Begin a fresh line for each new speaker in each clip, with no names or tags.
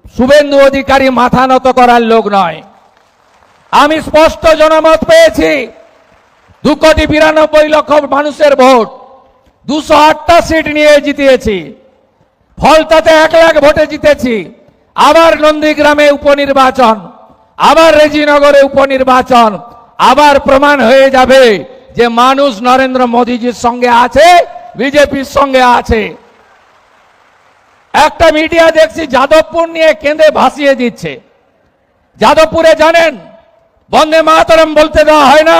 শুভেন্দু অধিকারী মাথা নত করার লোক নয়। আমি স্পষ্ট জনমত পেয়েছি, 2,92,00,000 মানুষের ভোট, 208টা সিট নিয়ে জিতিয়েছি। ফলতাতে 1 লাখ ভোটে জিতেছি। আবার নন্দীগ্রামে উপনির্বাচন, আবার রেজিনগরে উপনির্বাচন, আবার প্রমাণ হয়ে যাবে যে মানুষ নরেন্দ্র মোদীজির সঙ্গে আছে, বিজেপির সঙ্গে আছে। একটা মিডিয়া দেখছি যাদবপুর নিয়ে কেঁদে ভাসিয়ে দিচ্ছে। যাদবপুরে জানেন বন্দে মাতরম বলতে দেওয়া হয় না?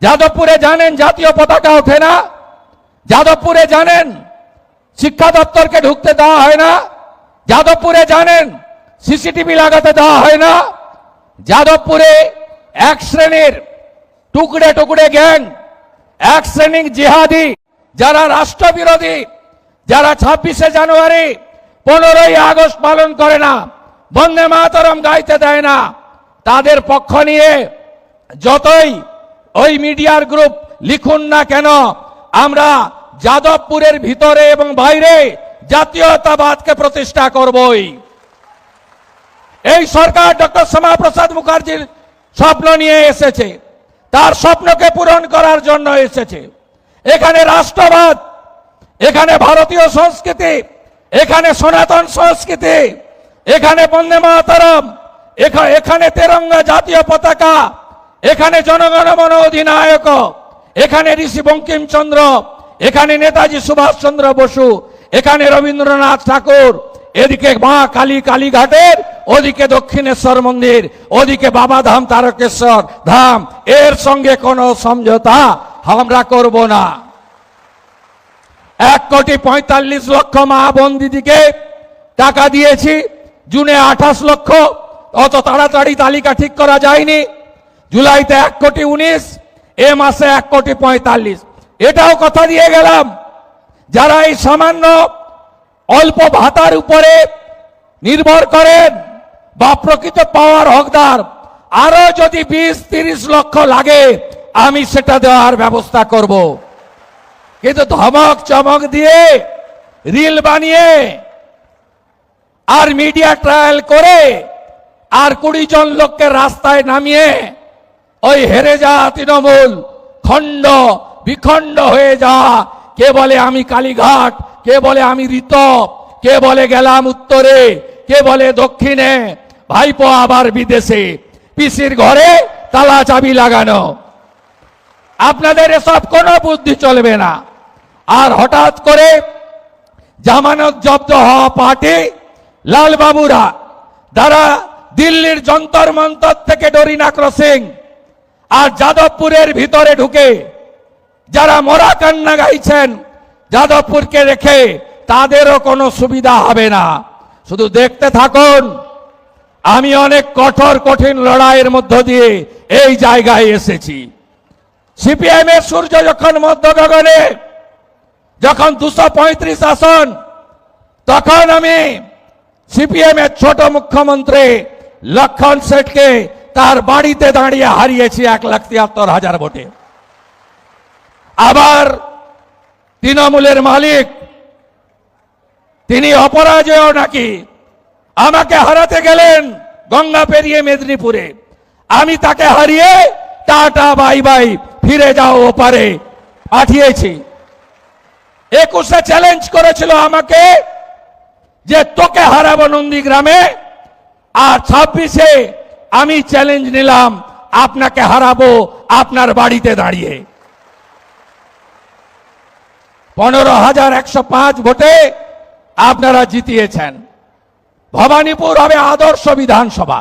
যাদবপুরে জানেন জাতীয় পতাকা ওঠে না? যাদবপুরে জানেন শিক্ষা দপ্তরকে ঢুকতে দেওয়া হয় না? যাদবপুরে জানেন সিসিটিভি লাগাতে দেওয়া হয় না? যাদবপুরে এক শ্রেণীর টুকরে টুকরে গ্যাং, এক শ্রেণীর জিহাদি, যারা রাষ্ট্রবিরোধী, যারা 26শে জানুয়ারি 15ই আগস্ট পালন করে না, বন্দে মাতরম গাইতে দেয় না, তাদের পক্ষ নিয়ে যতই ওই মিডিয়ার গ্রুপ লিখুন না কেন, আমরা যাদবপুরের ভিতরে এবং বাইরে জাতীয়তাবাদকে প্রতিষ্ঠা করবই। এই সরকার ডক্টর শ্যামাপ্রসাদ মুখার্জির স্বপ্ন নিয়ে এসেছে, তার স্বপ্নকে পূরণ করার জন্য এসেছে। এখানে রাষ্ট্রবাদ, এখানে ভারতীয় সংস্কৃতি, এখানে সনাতন সংস্কৃতি, এখানে বন্দে মাতরম, এখানে তেরঙ্গা জাতীয় পতাকা, এখানে জনগণ মন অধিনায়ক, এখানে ঋষি বঙ্কিমচন্দ্র, এখানে নেতাজি সুভাষচন্দ্র বসু, এখানে রবীন্দ্রনাথ ঠাকুর, এদিকে মা কালী কালীঘাটের, ওদিকে দক্ষিণেশ্বর মন্দির, ওদিকে বাবাধাম তারকেশ্বর ধাম। এর সঙ্গে কোনো সমঝোতা আমরা করব না। 1,45,00,000 মা বোন দিদিকে টাকা দিয়েছি, জুনে 28 লক্ষ, অত তাড়াতাড়ি তালিকা ঠিক করা যায়নি। জুলাইতে 1,19,00,000, এ মাসে 1,45,00,000। এটাও কথা দিয়ে গেলাম, যারা এই সামান্য অল্প ভাতার উপরে নির্ভর করেন বা প্রকৃত পাওয়ার হকদার, আরো যদি 20-30 লক্ষ লাগে আমি সেটা দেওয়ার ব্যবস্থা করব। কিন্তু ধমক চমক দিয়ে, রিল বানিয়ে আর মিডিয়া ট্রায়াল করে আর 20 জন লোককে রাস্তায় নামিয়ে ওই হেরে যাওয়া তৃণমূল খণ্ড বিখণ্ড হয়ে যাওয়া, কে বলে আমি কালীঘাট, কে বলে আমি ঋতব, কে বলে গেলাম উত্তরে, কে বলে দক্ষিণে, ভাইপো আবার বিদেশে, পিসির ঘরে তালা চাবি লাগানো। আপনাদের এসব কোনো বুদ্ধি চলবে না। আর হঠাৎ করে জামানত জব্দ হওয়া পার্টি লালবাবুরা, যারা দিল্লির যন্তর মন্তর থেকে ডরিনা ক্রসিং আর যাদবপুরের ভিতরে ঢুকে যারা মরা কান্না গাইছেন, যাদবপুরকে রেখে তাদেরও কোনো সুবিধা হবে না। শুধু দেখতে থাকুন। আমি অনেক কঠিন লড়াইয়ের মধ্য দিয়ে এই জায়গায় এসেছি। সিপিএম এর সূর্য যখন মধ্য গগনে, যখন 235 আসন, তখন আমি সিপিএম এর ছোট মুখ্যমন্ত্রী লক্ষণ শেঠকে তার বাড়িতে দাঁড়িয়ে হারিয়েছি 1,73,000 ভোটে। আবার তৃণমূলের মালিক, তিনি অপরাজেয় নাকি, আমাকে হারাতে গেলেন গঙ্গা পেরিয়ে মেদিনীপুরে, আমি তাকে হারিয়ে টাটা বাই বাই ফিরে যাও ওপারে পাঠিয়েছি। 21-এ চ্যালেঞ্জ করেছিল আমাকে যে তোকে হারাবো নন্দীগ্রামে, আর 26-এ আমি চ্যালেঞ্জ নিলাম আপনাকে হারাবো আপনার বাড়িতে দাঁড়িয়ে। 15,105 ভোটে আপনারা জিতিয়েছেন। ভবানীপুর হবে আদর্শ বিধানসভা।